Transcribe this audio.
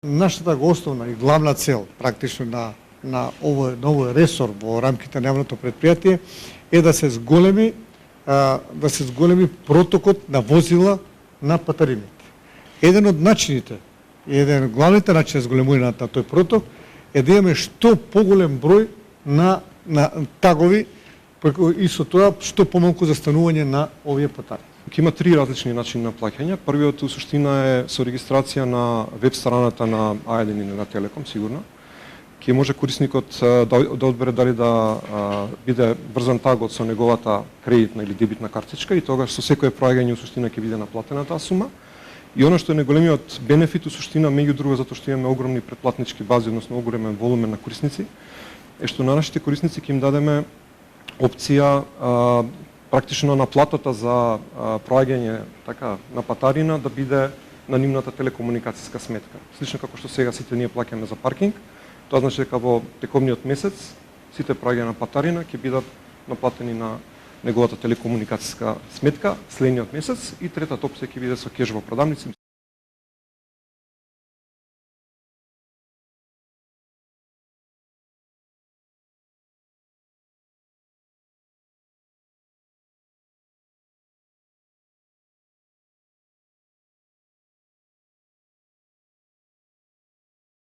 Нашата основна и главна цел практично на овој ресор во рамките на јавното предпријатие е да се зголеми протокот на возила на патарините. Еден од начините, еден од главните начини за зголемување на тој проток е да имаме што поголем број на тагови и со тоа што помалку застанување на овие патари. Има три различни начини на плаќање. Првиот у суштина е со регистрација на веб страната на А1 или на Телеком, сигурно. Ќе може корисникот да одбере дали да биде врзан тагот со неговата кредитна или дебитна картичка и тогаш со секое проаѓање у суштина ќе биде наплатена таа сума. И она што е најголемиот бенефит у суштина, меѓу друго затоа што имаме огромни претплатнички бази, односно огромен волумен на корисници, е што на нашите корисници ќе им дадеме опција практично наплатата за проаѓање така на патарина да биде на нивната телекомуникацијска сметка. Слично како што сега сите ние плаќаме за паркинг, тоа значи дека во тековниот месец сите проаѓања на патарина ќе бидат наплатени на неговата телекомуникацијска сметка следниот месец и третата опција ќе биде со кеш во продавници.